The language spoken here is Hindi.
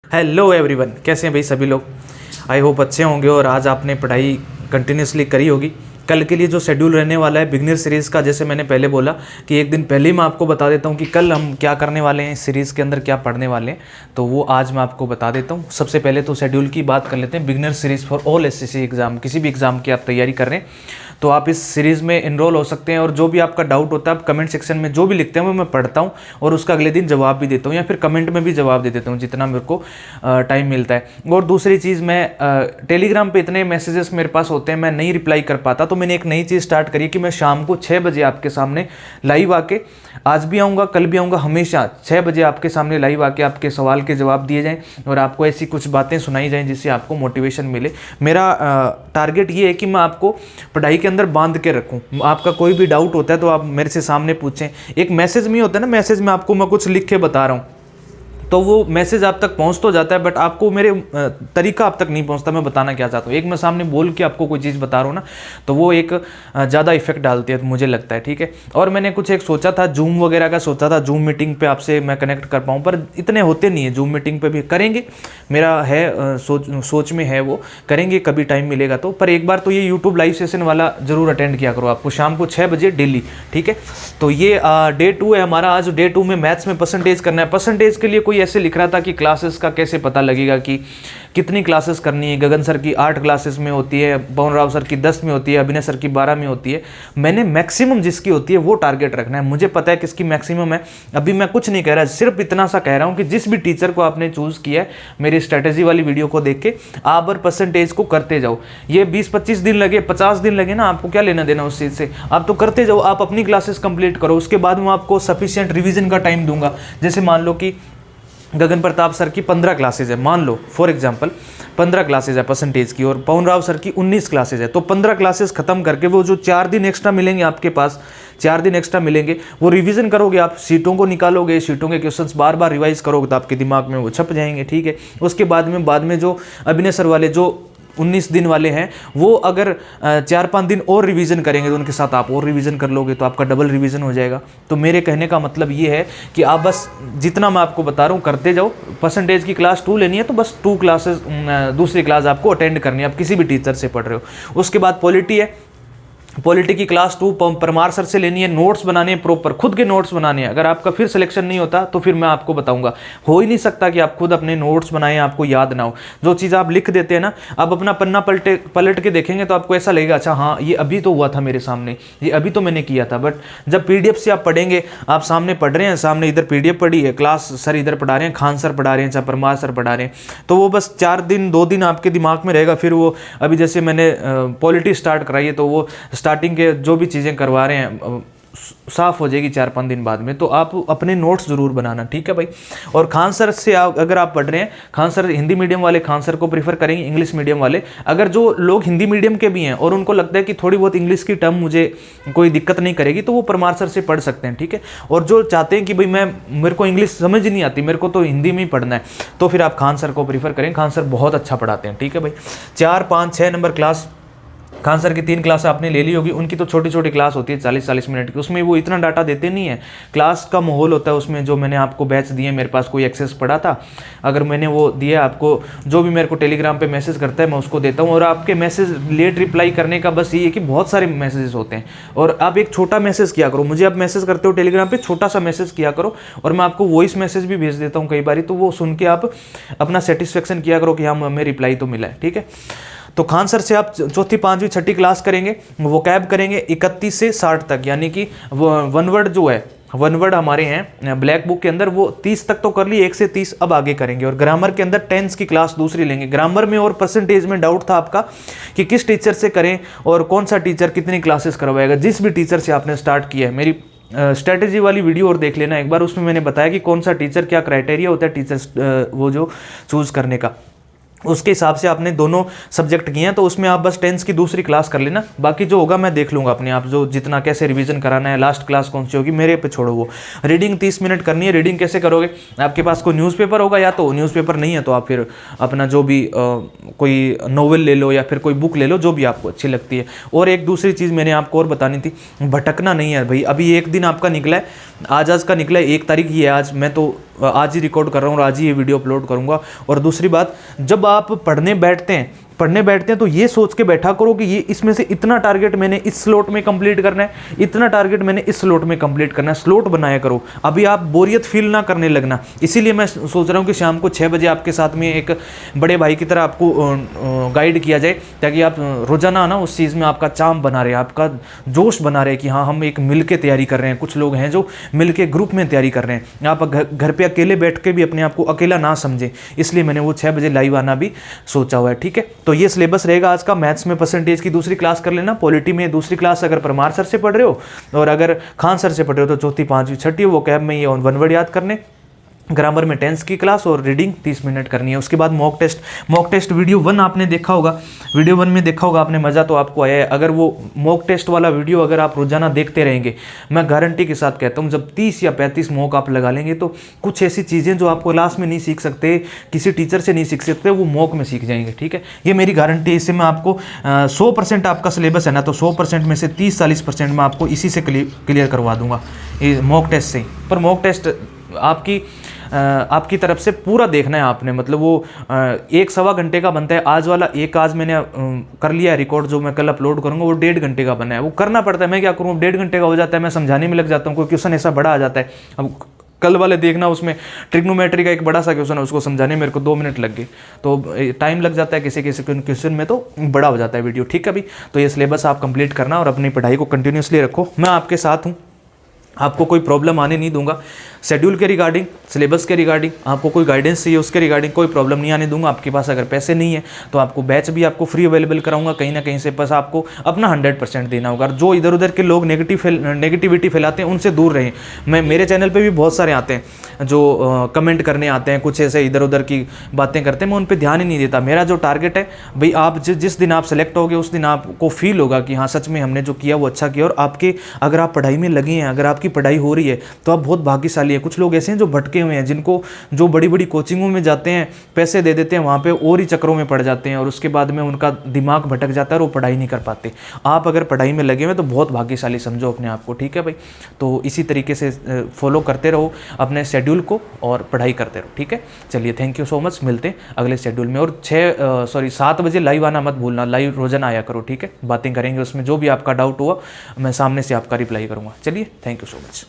हेलो एवरीवन, कैसे हैं भाई सभी लोग। आई होप अच्छे होंगे और आज आपने पढ़ाई कंटिन्यूसली करी होगी। कल के लिए जो शेड्यूल रहने वाला है बिगनर सीरीज़ का, जैसे मैंने पहले बोला कि एक दिन पहले ही मैं आपको बता देता हूँ कि कल हम क्या करने वाले हैं, इस सीरीज़ के अंदर क्या पढ़ने वाले हैं, तो वो आज मैं आपको बता देता हूँ। सबसे पहले तो शेड्यूल की बात कर लेते हैं। Beginner series for all SSC exam, किसी भी एग्ज़ाम की आप तैयारी कर रहे हैं तो आप इस सीरीज़ में इनरोल हो सकते हैं। और जो भी आपका डाउट होता है आप कमेंट सेक्शन में जो भी लिखते हैं वो मैं पढ़ता हूँ और उसका अगले दिन जवाब भी देता हूँ, या फिर कमेंट में भी जवाब दे देता हूँ जितना मेरे को टाइम मिलता है। और दूसरी चीज़, मैं टेलीग्राम पे इतने मैसेजेस मेरे पास होते हैं, मैं नहीं रिप्लाई कर पाता, तो मैंने एक नई चीज़ स्टार्ट करी कि मैं शाम को 6 बजे आपके सामने लाइव आके, आज भी आऊँगा कल भी आऊँगा, हमेशा 6 बजे आपके सामने लाइव आके आपके सवाल के जवाब दिए जाएँ और आपको ऐसी कुछ बातें सुनाई जाएँ जिससे आपको मोटिवेशन मिले। मेरा टारगेट ये है कि मैं आपको पढ़ाई के अंदर बांध के रखूं। आपका कोई भी डाउट होता है तो आप मेरे से सामने पूछें। एक मैसेज में होता है ना, मैसेज में आपको मैं कुछ लिख के बता रहा हूँ तो वो मैसेज आप तक पहुंच तो जाता है, बट आपको मेरे तरीका आप तक नहीं पहुंचता। मैं बताना क्या चाहता हूँ, एक मैं सामने बोल के आपको कोई चीज़ बता रहा हूँ ना, तो वो एक ज़्यादा इफेक्ट डालती है मुझे लगता है, ठीक है। और मैंने कुछ एक सोचा था, जूम वगैरह का सोचा था, जूम मीटिंग पे आपसे मैं कनेक्ट कर पाऊँ, पर इतने होते नहीं है। जूम मीटिंग पे भी करेंगे, मेरा है सोच में है, वो करेंगे कभी टाइम मिलेगा तो। पर एक बार तो ये यूट्यूब लाइव सेशन वाला जरूर अटेंड किया करो, आपको शाम को 6 बजे डेली, ठीक है। तो ये डे 2 है हमारा। आज डे 2 में मैथ्स में परसेंटेज करना है। परसेंटेज के लिए कोई ऐसे लिख रहा था कि क्लासेस का कैसे पता लगेगा कि कितनी क्लासेस करनी है। गगन सर की 8 क्लासेस में होती है, पवन राव सर की 10 में होती है, अभिनय सर की 12 में होती है। मैंने मैक्सिमम जिसकी होती है वो टारगेट रखना है। मुझे पता है किसकी मैक्सिमम है। अभी मैं कुछ नहीं कह रहा, सिर्फ इतना सा कह रहा हूं कि जिस भी टीचर को आपने चूज किया है, मेरी स्ट्रेटेजी वाली वीडियो को देख के आप और परसेंटेज को करते जाओ। ये 20-25 दिन लगे, 50 दिन लगे ना, आपको क्या लेना देना उस चीज़ से। आप तो करते जाओ, आप अपनी क्लासेस कंप्लीट करो, उसके बाद मैं आपको सफिशिएंट रिवीजन का टाइम दूंगा। जैसे मान लो कि गगन प्रताप सर की 15 क्लासेज है, मान लो फॉर एग्जांपल 15 क्लासेज है परसेंटेज की, और पवन राव सर की 19 क्लासेज है, तो 15 क्लासेस खत्म करके वो जो 4 दिन एक्स्ट्रा मिलेंगे आपके पास, 4 दिन एक्स्ट्रा मिलेंगे, वो रिवीजन करोगे, आप सीटों को निकालोगे, सीटों के क्वेश्चंस बार बार रिवाइज करोगे तो आपके दिमाग में वो छप जाएंगे, ठीक है। उसके बाद में जो अभिनय सर वाले जो 19 दिन वाले हैं, वो अगर 4-5 दिन और रिवीजन करेंगे तो उनके साथ आप और रिवीजन कर लोगे तो आपका डबल रिवीजन हो जाएगा। तो मेरे कहने का मतलब ये है कि आप बस जितना मैं आपको बता रहा हूँ करते जाओ। परसेंटेज की क्लास 2 लेनी है तो बस 2 क्लासेस, दूसरी क्लास आपको अटेंड करनी है, आप किसी भी टीचर से पढ़ रहे हो। उसके बाद पॉलिटी है, पॉलिटी की क्लास 2 परमार सर से लेनी है। नोट्स बनाने हैं, प्रॉपर खुद के नोट्स बनाने हैं। अगर आपका फिर सिलेक्शन नहीं होता तो फिर मैं आपको बताऊंगा। हो ही नहीं सकता कि आप खुद अपने नोट्स बनाएं, आपको याद ना हो। जो चीज़ आप लिख देते हैं ना, आप अपना पन्ना पलट के देखेंगे तो आपको ऐसा लगेगा, अच्छा हाँ ये अभी तो हुआ था मेरे सामने, ये अभी तो मैंने किया था। बट जब PDF से आप पढ़ेंगे, आप सामने पढ़ रहे हैं, सामने इधर PDF पढ़ी है, क्लास सर इधर पढ़ा रहे हैं, खान सर पढ़ा रहे हैं, चाहे परमार सर पढ़ा रहे हैं, तो वो बस 2 दिन आपके दिमाग में रहेगा। फिर वो अभी जैसे मैंने पॉलिटी स्टार्ट कराई है तो वो स्टार्टिंग के जो भी चीज़ें करवा रहे हैं साफ हो जाएगी 4-5 दिन बाद में। तो आप अपने नोट्स जरूर बनाना, ठीक है भाई। और खान सर से अगर आप पढ़ रहे हैं, खान सर हिंदी मीडियम वाले खान सर को प्रीफर करेंगे, इंग्लिश मीडियम वाले। अगर जो लोग हिंदी मीडियम के भी हैं और उनको लगता है कि थोड़ी बहुत इंग्लिश की टर्म मुझे कोई दिक्कत नहीं करेगी, तो वो परमार सर से पढ़ सकते हैं, ठीक है। और जो चाहते हैं कि भाई मेरे को इंग्लिश समझ नहीं आती, मेरे को तो हिंदी में ही पढ़ना है, तो फिर आप खान सर को प्रीफर करें। खान सर बहुत अच्छा पढ़ाते हैं, ठीक है भाई। 4, 5, 6 नंबर क्लास खान सर की 3 क्लास आपने ले ली होगी। उनकी तो छोटी छोटी क्लास होती है 40-40 मिनट की, उसमें वो इतना डाटा देते नहीं है। क्लास का माहौल होता है उसमें। जो मैंने आपको बैच दिए, मेरे पास कोई एक्सेस पड़ा था, अगर मैंने वो दिया आपको, जो भी मेरे को टेलीग्राम पे मैसेज करता है मैं उसको देता हूँ। और आपके मैसेज लेट रिप्लाई करने का बस ये है कि बहुत सारे मैसेजेस होते हैं और आप एक छोटा मैसेज किया करो। मुझे आप मैसेज करते हो टेलीग्राम पे, छोटा सा मैसेज किया करो और मैं आपको वॉइस मैसेज भी भेज देता हूँ कई बार, तो वो सुन के आप अपना सेटिस्फेक्शन किया करो कि हाँ हमें रिप्लाई तो मिला है, ठीक है। तो खान सर से आप 4th, 5वीं, 6ठी क्लास करेंगे, वो कैब करेंगे 31 से 60 तक, यानी कि 1 वर्ड जो है, 1 वर्ड हमारे हैं ब्लैक बुक के अंदर, वो 30 तक तो कर ली, 1 से 30 अब आगे करेंगे। और ग्रामर के अंदर टेंस की क्लास दूसरी लेंगे। ग्रामर में और परसेंटेज में डाउट था आपका कि किस टीचर से करें और कौन सा टीचर कितनी क्लासेस करवाएगा। जिस भी टीचर से आपने स्टार्ट किया है, मेरी स्ट्रेटेजी वाली वीडियो और देख लेना एक बार, उसमें मैंने बताया कि कौन सा टीचर, क्या क्राइटेरिया होता है टीचर वो जो चूज करने का, उसके हिसाब से आपने दोनों सब्जेक्ट किए हैं। तो उसमें आप बस टेंस की दूसरी क्लास कर लेना, बाकी जो होगा मैं देख लूँगा अपने आप, जो जितना कैसे रिवीजन कराना है, लास्ट क्लास कौन सी होगी मेरे पे छोड़ो। वो रीडिंग 30 मिनट करनी है। रीडिंग कैसे करोगे, आपके पास कोई न्यूज़पेपर होगा, या तो न्यूज़पेपर नहीं है तो आप फिर अपना जो भी कोई नॉवेल ले लो या फिर कोई बुक ले लो जो भी आपको अच्छी लगती है। और एक दूसरी चीज़ मैंने आपको और बतानी थी, भटकना नहीं है भाई। अभी एक दिन आपका निकला है, आज का निकला है, 1 तारीख ही है आज। मैं तो आज ही रिकॉर्ड कर रहा हूँ और आज ही ये वीडियो अपलोड करूँगा। और दूसरी बात, जब आप पढ़ने बैठते हैं तो ये सोच के बैठा करो कि ये इसमें से इतना टारगेट मैंने इस स्लॉट में कंप्लीट करना है, इतना टारगेट मैंने इस स्लॉट में कंप्लीट करना है। स्लॉट बनाया करो, अभी आप बोरियत फील ना करने लगना। इसीलिए मैं सोच रहा हूँ कि शाम को 6 बजे आपके साथ में एक बड़े भाई की तरह आपको गाइड किया जाए, ताकि आप रोजाना ना उस चीज़ में आपका चाम बना रहे, आपका जोश बना रहे कि हाँ हम एक मिल के तैयारी कर रहे हैं। कुछ लोग हैं जो मिल के ग्रुप में तैयारी कर रहे हैं। आप घर पे अकेले बैठ के भी अपने आप को अकेला ना समझें, इसलिए मैंने वो 6 बजे लाइव आना भी सोचा हुआ है। ठीक है, तो ये सिलेबस रहेगा आज का। मैथ्स में परसेंटेज की दूसरी क्लास कर लेना, पॉलिटी में दूसरी क्लास अगर परमार सर से पढ़ रहे हो, और अगर खान सर से पढ़ रहे हो तो चौथी, पांचवी, छठी वो कैब में ये 1 वर्ड याद करने। ग्रामर में टेंस की क्लास और रीडिंग 30 मिनट करनी है। उसके बाद मॉक टेस्ट वीडियो 1 आपने देखा होगा, वीडियो 1 में देखा होगा आपने, मज़ा तो आपको आया है। अगर वो मॉक टेस्ट वाला वीडियो अगर आप रोजाना देखते रहेंगे, मैं गारंटी के साथ कहता हूँ जब 30 या 35 मॉक आप लगा लेंगे तो कुछ ऐसी चीज़ें जो आपको क्लास में नहीं सीख सकते, किसी टीचर से नहीं सीख सकते, वो मॉक में सीख जाएंगे। ठीक है, ये मेरी गारंटी है। इससे मैं आपको 100% आपका सिलेबस है ना, तो 100% में से 30-40% मैं आपको इसी से क्लियर करवा दूंगा, ये मॉक टेस्ट से। पर मॉक टेस्ट आपकी तरफ से पूरा देखना है आपने, मतलब वो 1-1.25 घंटे का बनता है। आज वाला आज मैंने कर लिया है रिकॉर्ड, जो मैं कल अपलोड करूंगा वो 1.5 घंटे का बना है। वो करना पड़ता है, मैं क्या करूँ, 1.5 घंटे का हो जाता है, मैं समझाने में लग जाता हूँ, कोई क्वेश्चन ऐसा बड़ा आ जाता है। अब कल वाले देखना, उसमें ट्रिग्नोमेट्री का एक बड़ा सा क्वेश्चन है, उसको समझाने मेरे को 2 मिनट लग गए, तो टाइम लग जाता है किसी किसी क्वेश्चन में, तो बड़ा हो जाता है वीडियो। ठीक है भाई, तो ये सिलेबस आप कंप्लीट करना और अपनी पढ़ाई को कंटिन्यूसली रखो। मैं आपके साथ हूँ, आपको कोई प्रॉब्लम आने नहीं दूंगा। शेड्यूल के रिगार्डिंग, सिलेबस के रिगार्डिंग, आपको कोई गाइडेंस चाहिए उसके रिगार्डिंग कोई प्रॉब्लम नहीं आने दूंगा। आपके पास अगर पैसे नहीं है तो आपको बैच भी आपको फ्री अवेलेबल कराऊंगा कहीं ना कहीं से, बस आपको अपना 100% देना होगा। जो इधर उधर के लोग नेगेटिविटी फैलाते हैं उनसे दूर रहें। मेरे चैनल पर भी बहुत सारे आते हैं जो कमेंट करने आते हैं, कुछ ऐसे इधर उधर की बातें करते हैं, मैं उन पर ध्यान ही नहीं देता। मेरा जो टारगेट है भाई, आप जिस दिन आप सेलेक्ट होगे उस दिन आपको फील होगा कि हाँ सच में हमने जो किया वो अच्छा किया। और अगर आप पढ़ाई में लगे हैं, अगर आपकी पढ़ाई हो रही है तो आप बहुत भाग्यशाली हैं। कुछ लोग ऐसे हैं जो भटके हुए हैं, जिनको जो बड़ी बड़ी कोचिंगों में जाते हैं, पैसे दे देते हैं, वहाँ पे और ही चक्करों में पड़ जाते हैं और उसके बाद में उनका दिमाग भटक जाता है और वो पढ़ाई नहीं कर पाते। आप अगर पढ़ाई में लगे हुए तो बहुत भाग्यशाली समझो अपने आप को। ठीक है भाई, तो इसी तरीके से फॉलो करते रहो अपने शेड्यूल को और पढ़ाई करते रहो। ठीक है, चलिए थैंक यू सो मच, मिलते हैं अगले शेड्यूल में। और 7 बजे लाइव आना मत भूलना, लाइव रोजाना आया करो। ठीक है, बातें करेंगे, उसमें जो भी आपका डाउट हुआ मैं सामने से आपका रिप्लाई करूँगा। चलिए, थैंक यू सो मच।